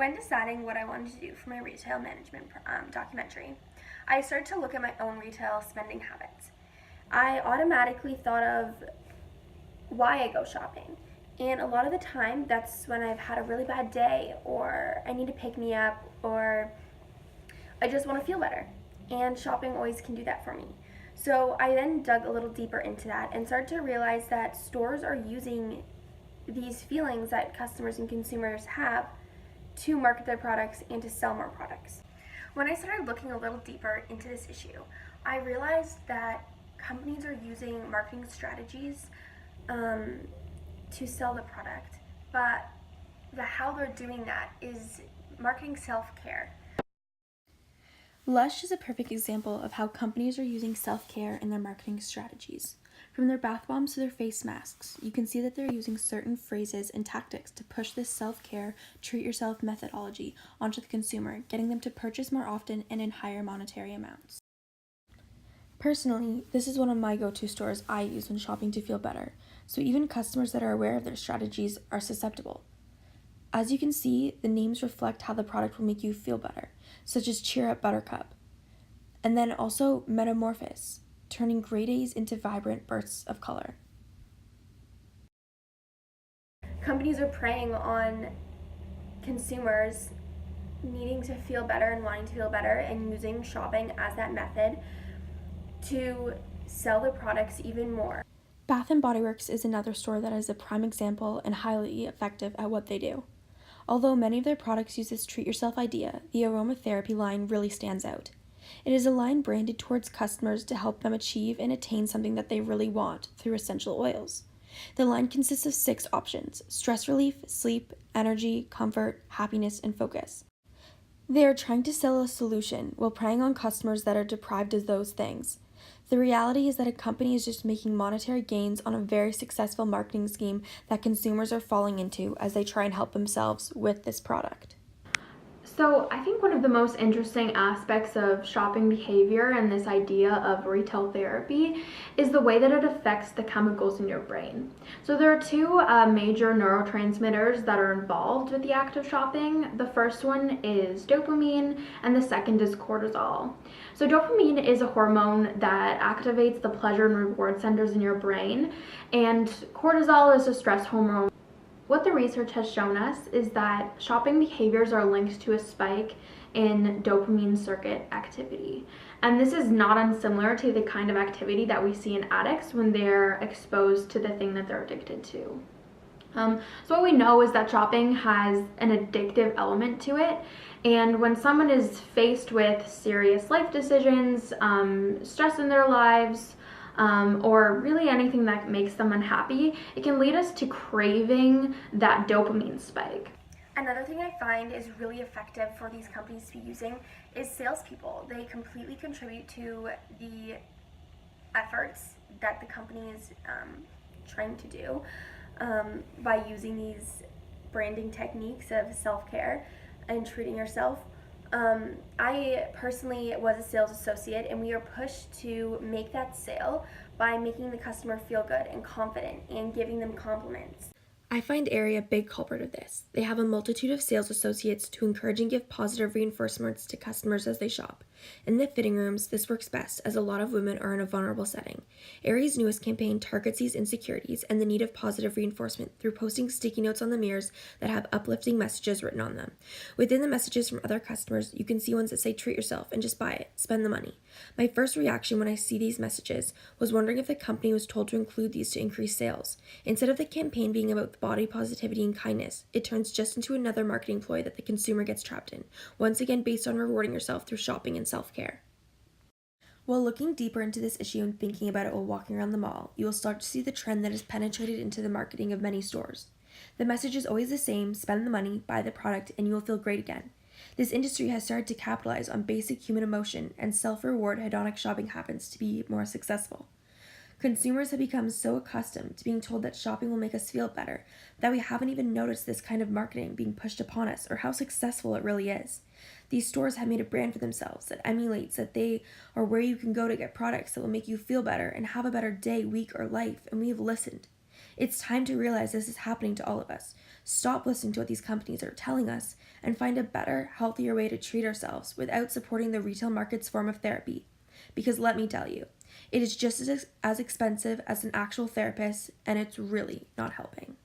When deciding what I wanted to do for my retail management documentary, I started to look at my own retail spending habits. I automatically thought of why I go shopping. And a lot of the time, that's when I've had a really bad day, or I need to pick me up, or I just want to feel better. And shopping always can do that for me. So I then dug a little deeper into that and started to realize that stores are using these feelings that customers and consumers have to market their products and to sell more products. When I started looking a little deeper into this issue, I realized that companies are using marketing strategies to sell the product, but how they're doing that is marketing self-care. Lush is a perfect example of how companies are using self-care in their marketing strategies. From their bath bombs to their face masks, you can see that they're using certain phrases and tactics to push this self-care, treat-yourself methodology onto the consumer, getting them to purchase more often and in higher monetary amounts. Personally, this is one of my go-to stores I use when shopping to feel better, so even customers that are aware of their strategies are susceptible. As you can see, the names reflect how the product will make you feel better, such as Cheer Up Buttercup, and then also Metamorphosis, turning gray days into vibrant bursts of color. Companies are preying on consumers needing to feel better and wanting to feel better and using shopping as that method to sell their products even more. Bath & Body Works is another store that is a prime example and highly effective at what they do. Although many of their products use this treat-yourself idea, the aromatherapy line really stands out. It is a line branded towards customers to help them achieve and attain something that they really want through essential oils. The line consists of 6 options: stress relief, sleep, energy, comfort, happiness, and focus. They are trying to sell a solution while preying on customers that are deprived of those things. The reality is that a company is just making monetary gains on a very successful marketing scheme that consumers are falling into as they try and help themselves with this product. So I think one of the most interesting aspects of shopping behavior and this idea of retail therapy is the way that it affects the chemicals in your brain. So there are 2 major neurotransmitters that are involved with the act of shopping. The first one is dopamine and the second is cortisol. So dopamine is a hormone that activates the pleasure and reward centers in your brain, and cortisol is a stress hormone. What the research has shown us is that shopping behaviors are linked to a spike in dopamine circuit activity. And this is not unsimilar to the kind of activity that we see in addicts when they're exposed to the thing that they're addicted to. So what we know is that shopping has an addictive element to it. And when someone is faced with serious life decisions, stress in their lives, or really anything that makes them unhappy, it can lead us to craving that dopamine spike. Another thing I find is really effective for these companies to be using is salespeople. They completely contribute to the efforts that the company is trying to do by using these branding techniques of self-care and treating yourself. I personally was a sales associate, and we are pushed to make that sale by making the customer feel good and confident and giving them compliments. I find Aerie a big culprit of this. They have a multitude of sales associates to encourage and give positive reinforcements to customers as they shop. In the fitting rooms, this works best as a lot of women are in a vulnerable setting. Aerie's newest campaign targets these insecurities and the need of positive reinforcement through posting sticky notes on the mirrors that have uplifting messages written on them. Within the messages from other customers, you can see ones that say treat yourself and just buy it, spend the money. My first reaction when I see these messages was wondering if the company was told to include these to increase sales. Instead of the campaign being about body positivity and kindness, it turns just into another marketing ploy that the consumer gets trapped in, once again based on rewarding yourself through shopping and self-care. While looking deeper into this issue and thinking about it while walking around the mall, you will start to see the trend that has penetrated into the marketing of many stores. The message is always the same: spend the money, buy the product, and you will feel great again. This industry has started to capitalize on basic human emotion and self-reward hedonic shopping habits to be more successful. Consumers have become so accustomed to being told that shopping will make us feel better that we haven't even noticed this kind of marketing being pushed upon us or how successful it really is. These stores have made a brand for themselves that emulates that they are where you can go to get products that will make you feel better and have a better day, week, or life, and we have listened. It's time to realize this is happening to all of us. Stop listening to what these companies are telling us and find a better, healthier way to treat ourselves without supporting the retail market's form of therapy. Because let me tell you, it is just as expensive as an actual therapist, and it's really not helping.